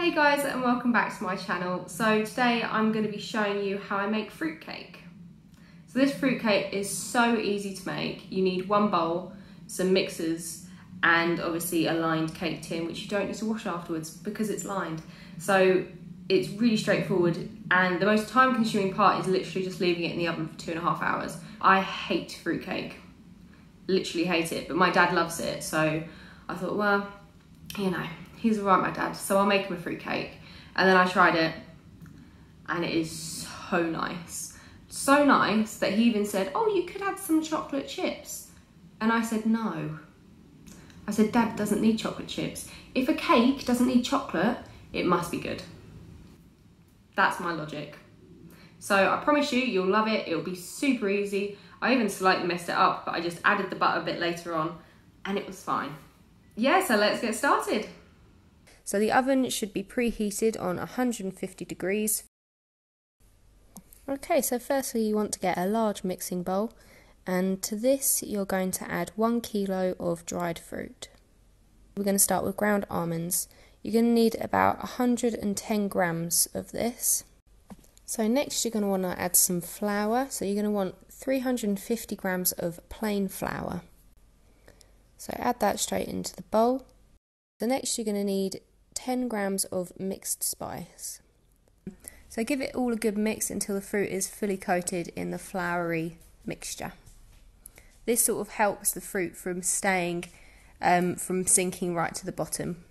Hey guys, and welcome back to my channel. So today I'm going to be showing you how I make fruitcake. So this fruitcake is so easy to make. You need one bowl, some mixers, and obviously a lined cake tin, which you don't need to wash afterwards because it's lined. So it's really straightforward, and the most time consuming part is literally just leaving it in the oven for 2.5 hours. I hate fruitcake, literally hate it, but my dad loves it, so I thought, well, you know, he's alright, my dad, so I'll make him a fruitcake. And then I tried it, and it is so nice. So nice that he even said, oh, you could add some chocolate chips. And I said, no. I said, Dad doesn't need chocolate chips. If a cake doesn't need chocolate, it must be good. That's my logic. So I promise you, you'll love it. It'll be super easy. I even slightly messed it up, but I just added the butter a bit later on, and it was fine. Yeah, so let's get started. So the oven should be preheated on 150 degrees. Okay, so firstly you want to get a large mixing bowl, and to this you're going to add 1 kilo of dried fruit. We're going to start with ground almonds. You're going to need about 110 grams of this. So next you're going to want to add some flour, so you're going to want 350 grams of plain flour. So add that straight into the bowl. So next you're going to need 10 grams of mixed spice. So give it all a good mix until the fruit is fully coated in the floury mixture. This sort of helps the fruit from staying, from sinking right to the bottom.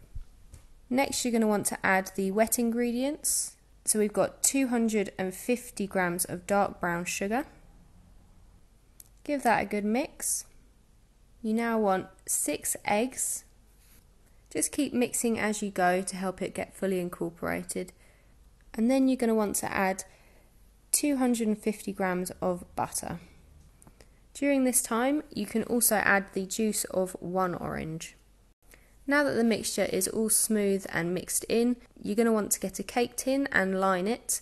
Next you're going to want to add the wet ingredients. So we've got 250 grams of dark brown sugar. Give that a good mix. You now want 6 eggs. Just keep mixing as you go to help it get fully incorporated. And then you're going to want to add 250 grams of butter. During this time, you can also add the juice of 1 orange. Now that the mixture is all smooth and mixed in, you're going to want to get a cake tin and line it.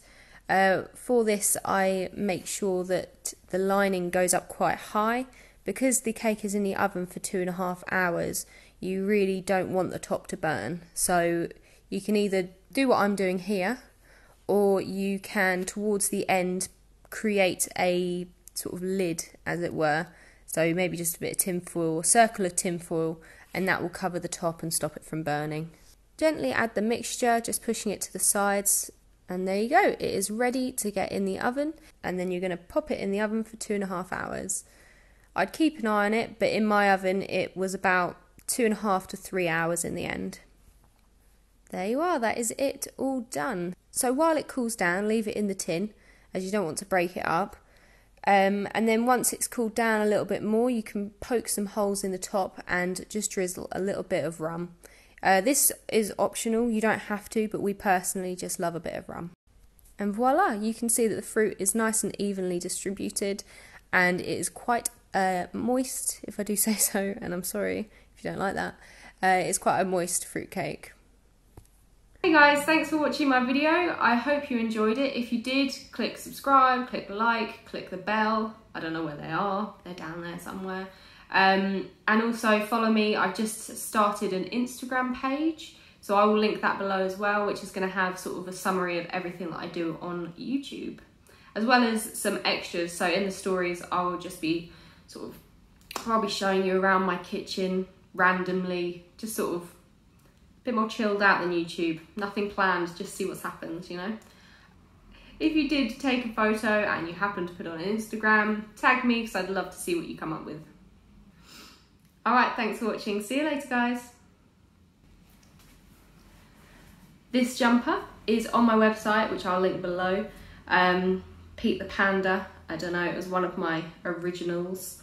For this, I make sure that the lining goes up quite high. Because the cake is in the oven for 2.5 hours, you really don't want the top to burn. So you can either do what I'm doing here, or you can, towards the end, create a sort of lid, as it were. So maybe just a bit of tin foil, a circle of tin foil, and that will cover the top and stop it from burning. Gently add the mixture, just pushing it to the sides, and there you go. It is ready to get in the oven, and then you're going to pop it in the oven for 2.5 hours. I'd keep an eye on it, but in my oven it was about 2.5 to 3 hours in the end. There you are, that is it all done. So while it cools down, leave it in the tin, as you don't want to break it up. And then once it's cooled down a little bit more, you can poke some holes in the top and just drizzle a little bit of rum. This is optional, you don't have to, but we personally just love a bit of rum. And voila, you can see that the fruit is nice and evenly distributed, and it is quite moist, if I do say so, and I'm sorry if you don't like that. It's quite a moist fruitcake. Hey guys, thanks for watching my video. I hope you enjoyed it. If you did, click subscribe, click like, click the bell. I don't know where they are. They're down there somewhere. And also follow me. I've just started an Instagram page, so I will link that below as well, which is going to have sort of a summary of everything that I do on YouTube, as well as some extras. So in the stories, I will just be I'll be showing you around my kitchen randomly, just sort of a bit more chilled out than YouTube. Nothing planned, just see what's happened, you know. If you did take a photo and you happen to put it on Instagram, tag me because I'd love to see what you come up with. Alright, thanks for watching. See you later, guys. This jumper is on my website, which I'll link below. Pete the Panda, I don't know, it was one of my originals.